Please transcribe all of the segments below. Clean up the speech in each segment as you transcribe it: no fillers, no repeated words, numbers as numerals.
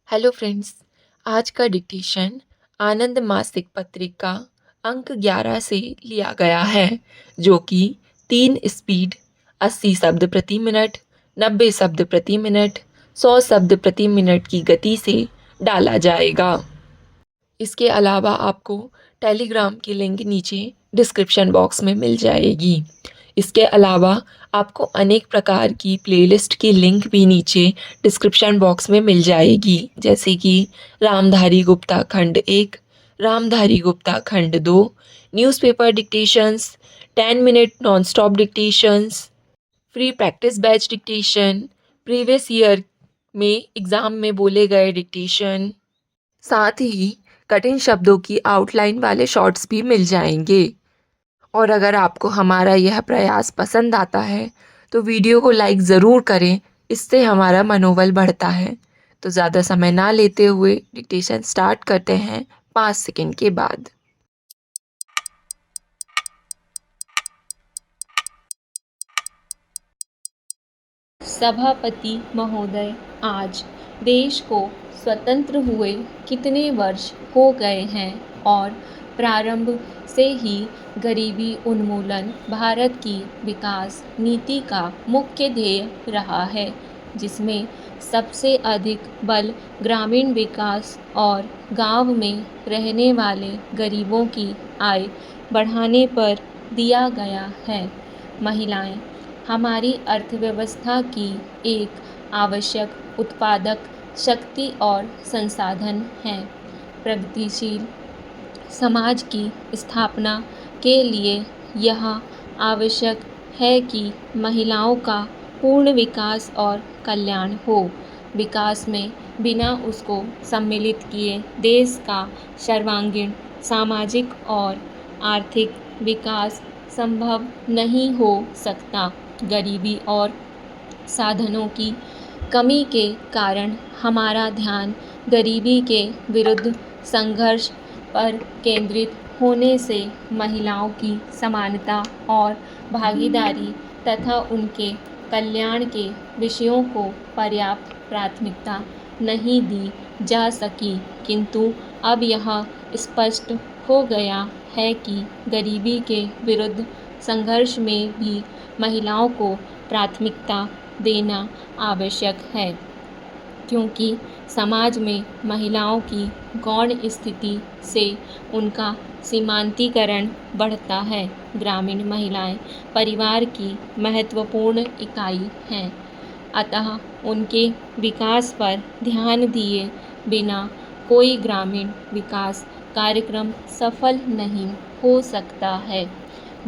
Hello friends. आज का dictation आनंद मासिक पत्रिका अंक 11 से लिया गया है, जो कि 3 स्पीड 80 शब्द प्रति मिनट, 90 शब्द प्रति मिनट, 100 शब्द प्रति मिनट की गति से डाला जाएगा। इसके अलावा आपको टेलीग्राम की लिंक नीचे डिस्क्रिप्शन बॉक्स में मिल जाएगी। इसके अलावा आपको अनेक प्रकार की प्लेलिस्ट की लिंक भी नीचे डिस्क्रिप्शन बॉक्स में मिल जाएगी, जैसे कि रामधारी गुप्ता खंड 1, रामधारी गुप्ता खंड 2, newspaper dictations, 10 minute non stop dictations, free practice batch dictation, previous year में एग्ज़ाम में बोले गए डिक्टेशन, साथ ही कठिन शब्दों की आउटलाइन वाले शॉर्ट्स भी मिल जाएंगे। और अगर आपको हमारा यह प्रयास पसंद आता है तो वीडियो को लाइक ज़रूर करें, इससे हमारा मनोबल बढ़ता है। तो ज़्यादा समय ना लेते हुए डिक्टेशन स्टार्ट करते हैं 5 सेकंड के बाद। सभापति महोदय, आज देश को स्वतंत्र हुए कितने वर्ष हो गए हैं और प्रारंभ से ही गरीबी उन्मूलन भारत की विकास नीति का मुख्य ध्येय रहा है, जिसमें सबसे अधिक बल ग्रामीण विकास और गांव में रहने वाले गरीबों की आय बढ़ाने पर दिया गया है। महिलाएं हमारी अर्थव्यवस्था की एक आवश्यक उत्पादक शक्ति और संसाधन हैं। प्रगतिशील समाज की स्थापना के लिए यह आवश्यक है कि महिलाओं का पूर्ण विकास और कल्याण हो। विकास में बिना उसको सम्मिलित किए देश का सर्वांगीण सामाजिक और आर्थिक विकास संभव नहीं हो सकता। गरीबी और साधनों की कमी के कारण हमारा ध्यान गरीबी के विरुद्ध संघर्ष पर केंद्रित होने से महिलाओं की समानता और भागीदारी तथा उनके कल्याण के विषयों को पर्याप्त प्राथमिकता नहीं दी जा सकी, किंतु अब यह स्पष्ट हो गया है कि गरीबी के विरुद्ध संघर्ष में भी महिलाओं को प्राथमिकता देना आवश्यक है, क्योंकि समाज में महिलाओं की गौण स्थिति से उनका सीमांतीकरण बढ़ता है। ग्रामीण महिलाएं परिवार की महत्वपूर्ण इकाई हैं, अतः उनके विकास पर ध्यान दिए बिना कोई ग्रामीण विकास कार्यक्रम सफल नहीं हो सकता है।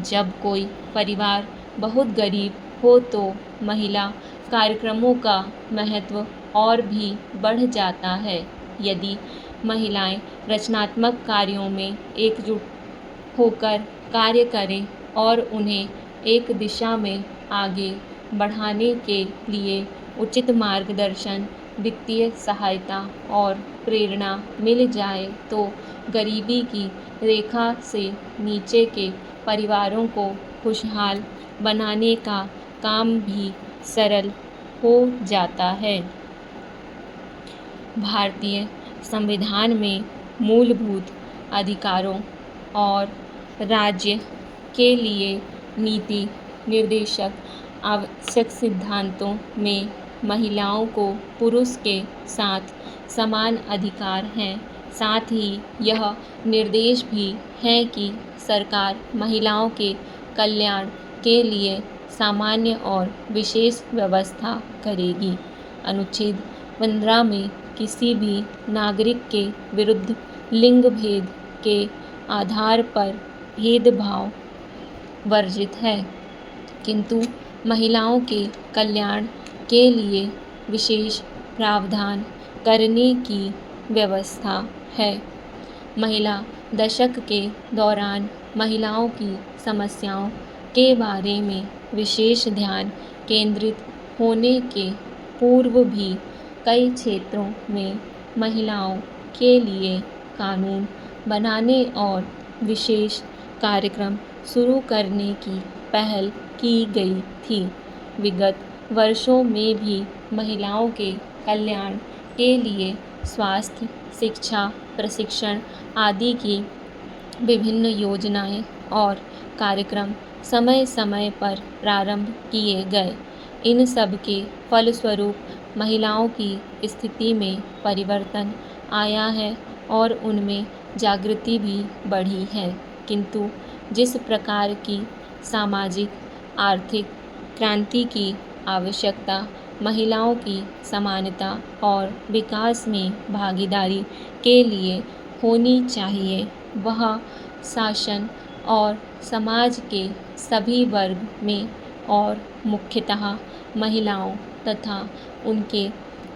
जब कोई परिवार बहुत गरीब हो तो महिला कार्यक्रमों का महत्व और भी बढ़ जाता है। यदि महिलाएं रचनात्मक कार्यों में एकजुट होकर कार्य करें और उन्हें एक दिशा में आगे बढ़ाने के लिए उचित मार्गदर्शन, वित्तीय सहायता और प्रेरणा मिल जाए तो गरीबी की रेखा से नीचे के परिवारों को खुशहाल बनाने का काम भी सरल हो जाता है। भारतीय संविधान में मूलभूत अधिकारों और राज्य के लिए नीति निर्देशक आवश्यक सिद्धांतों में महिलाओं को पुरुष के साथ समान अधिकार हैं। साथ ही यह निर्देश भी है कि सरकार महिलाओं के कल्याण के लिए सामान्य और विशेष व्यवस्था करेगी। अनुच्छेद 15 में किसी भी नागरिक के विरुद्ध लिंग भेद के आधार पर भेदभाव वर्जित है, किंतु महिलाओं के कल्याण के लिए विशेष प्रावधान करने की व्यवस्था है। महिला दशक के दौरान महिलाओं की समस्याओं के बारे में विशेष ध्यान केंद्रित होने के पूर्व भी कई क्षेत्रों में महिलाओं के लिए कानून बनाने और विशेष कार्यक्रम शुरू करने की पहल की गई थी। विगत वर्षों में भी महिलाओं के कल्याण के लिए स्वास्थ्य, शिक्षा, प्रशिक्षण आदि की विभिन्न योजनाएं और कार्यक्रम समय समय पर प्रारंभ किए गए। इन सब के फलस्वरूप महिलाओं की स्थिति में परिवर्तन आया है और उनमें जागृति भी बढ़ी है। किंतु जिस प्रकार की सामाजिक आर्थिक क्रांति की आवश्यकता महिलाओं की समानता और विकास में भागीदारी के लिए होनी चाहिए, वह शासन और समाज के सभी वर्ग में और मुख्यतः महिलाओं तथा उनके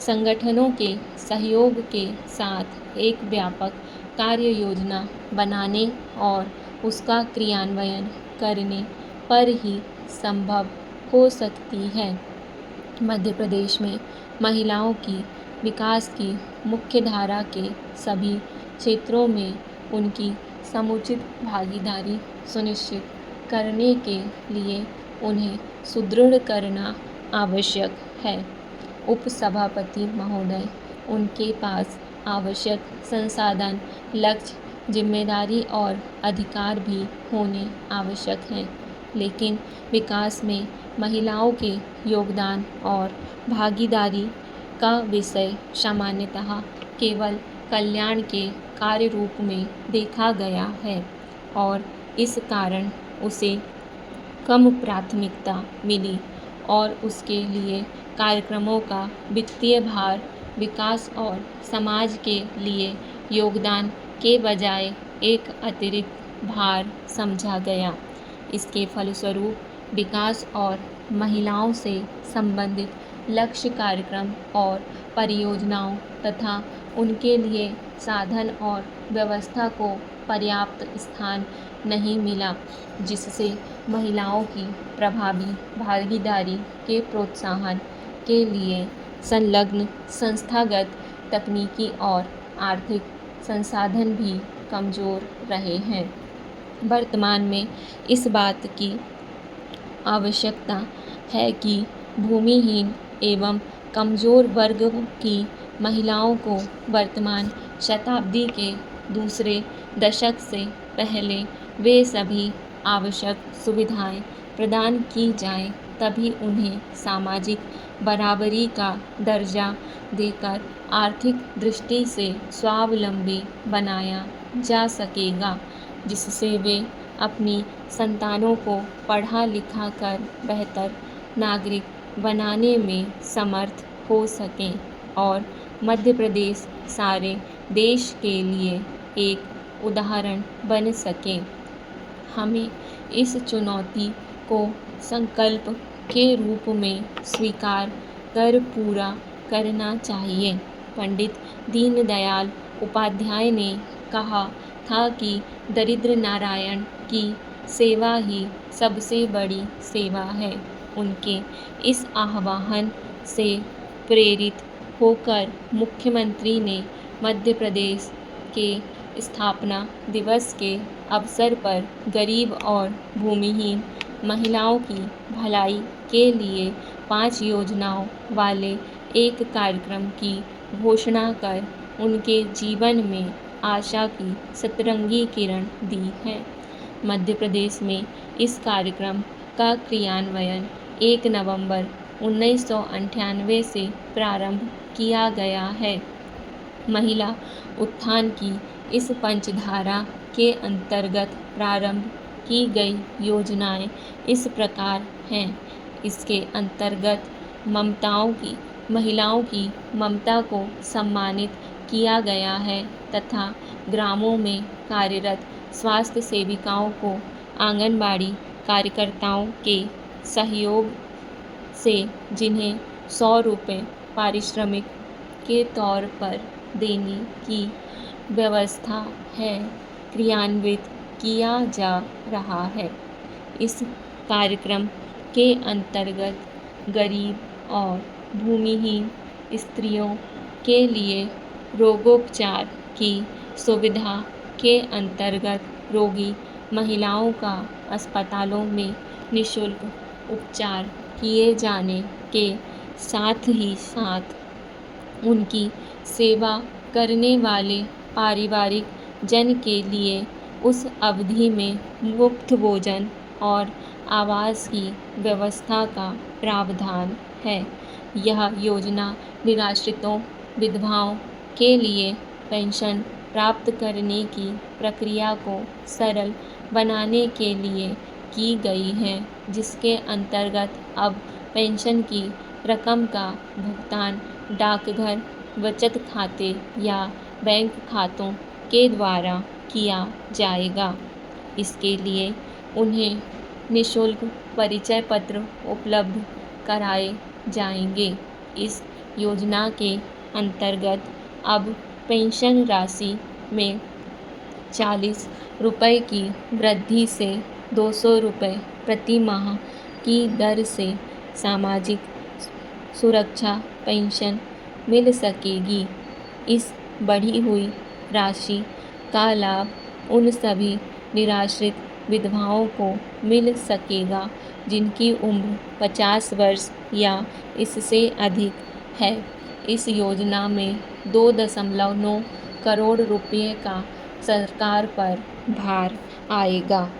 संगठनों के सहयोग के साथ एक व्यापक कार्य योजना बनाने और उसका क्रियान्वयन करने पर ही संभव हो सकती है। मध्य प्रदेश में महिलाओं की विकास की मुख्य धारा के सभी क्षेत्रों में उनकी समुचित भागीदारी सुनिश्चित करने के लिए उन्हें सुदृढ़ करना आवश्यक है। उपसभापति महोदय, उनके पास आवश्यक संसाधन, लक्ष्य, जिम्मेदारी और अधिकार भी होने आवश्यक हैं, लेकिन विकास में महिलाओं के योगदान और भागीदारी का विषय सामान्यतः केवल कल्याण के कार्य रूप में देखा गया है और इस कारण उसे कम प्राथमिकता मिली और उसके लिए कार्यक्रमों का वित्तीय भार विकास और समाज के लिए योगदान के बजाय एक अतिरिक्त भार समझा गया। इसके फलस्वरूप विकास और महिलाओं से संबंधित लक्ष्य कार्यक्रम और परियोजनाओं तथा उनके लिए साधन और व्यवस्था को पर्याप्त स्थान नहीं मिला, जिससे महिलाओं की प्रभावी भागीदारी के प्रोत्साहन के लिए संलग्न संस्थागत, तकनीकी और आर्थिक संसाधन भी कमजोर रहे हैं। वर्तमान में इस बात की आवश्यकता है कि भूमिहीन एवं कमजोर वर्ग की महिलाओं को वर्तमान शताब्दी के दूसरे दशक से पहले वे सभी आवश्यक सुविधाएं प्रदान की जाएं, तभी उन्हें सामाजिक बराबरी का दर्जा देकर आर्थिक दृष्टि से स्वावलंबी बनाया जा सकेगा, जिससे वे अपनी संतानों को पढ़ा लिखा कर बेहतर नागरिक बनाने में समर्थ हो सकें और मध्य प्रदेश सारे देश के लिए एक उदाहरण बन सके। हमें इस चुनौती को संकल्प के रूप में स्वीकार कर पूरा करना चाहिए। पंडित दीनदयाल उपाध्याय ने कहा था कि दरिद्र नारायण की सेवा ही सबसे बड़ी सेवा है। उनके इस आह्वान से प्रेरित होकर मुख्यमंत्री ने मध्य प्रदेश के स्थापना दिवस के अवसर पर गरीब और भूमिहीन महिलाओं की भलाई के लिए 5 योजनाओं वाले एक कार्यक्रम की घोषणा कर उनके जीवन में आशा की सतरंगी किरण दी है। मध्य प्रदेश में इस कार्यक्रम का क्रियान्वयन 1 नवंबर 1998 से प्रारंभ किया गया है। महिला उत्थान की इस पंचधारा के अंतर्गत प्रारंभ की गई योजनाएं इस प्रकार हैं। इसके अंतर्गत महिलाओं की ममता को सम्मानित किया गया है तथा ग्रामों में कार्यरत स्वास्थ्य सेविकाओं को आंगनबाड़ी कार्यकर्ताओं के सहयोग से जिन्हें 100 रुपये पारिश्रमिक के तौर पर देने की व्यवस्था है, क्रियान्वित किया जा रहा है। इस कार्यक्रम के अंतर्गत गरीब और भूमिहीन स्त्रियों के लिए रोगोपचार की सुविधा के अंतर्गत रोगी महिलाओं का अस्पतालों में निःशुल्क उपचार किए जाने के साथ ही साथ उनकी सेवा करने वाले पारिवारिक जन के लिए उस अवधि में मुफ्त भोजन और आवास की व्यवस्था का प्रावधान है। यह योजना निराश्रितों, विधवाओं के लिए पेंशन प्राप्त करने की प्रक्रिया को सरल बनाने के लिए की गई है, जिसके अंतर्गत अब पेंशन की रकम का भुगतान डाकघर, बचत खाते या बैंक खातों के द्वारा किया जाएगा। इसके लिए उन्हें निःशुल्क परिचय पत्र उपलब्ध कराए जाएंगे। इस योजना के अंतर्गत अब पेंशन राशि में 40 रुपये की वृद्धि से 200 रुपये प्रति माह की दर से सामाजिक सुरक्षा पेंशन मिल सकेगी। इस बढ़ी हुई राशि का लाभ उन सभी निराश्रित विधवाओं को मिल सकेगा जिनकी उम्र 50 वर्ष या इससे अधिक है। इस योजना में 2.9 करोड़ रुपये का सरकार पर भार आएगा।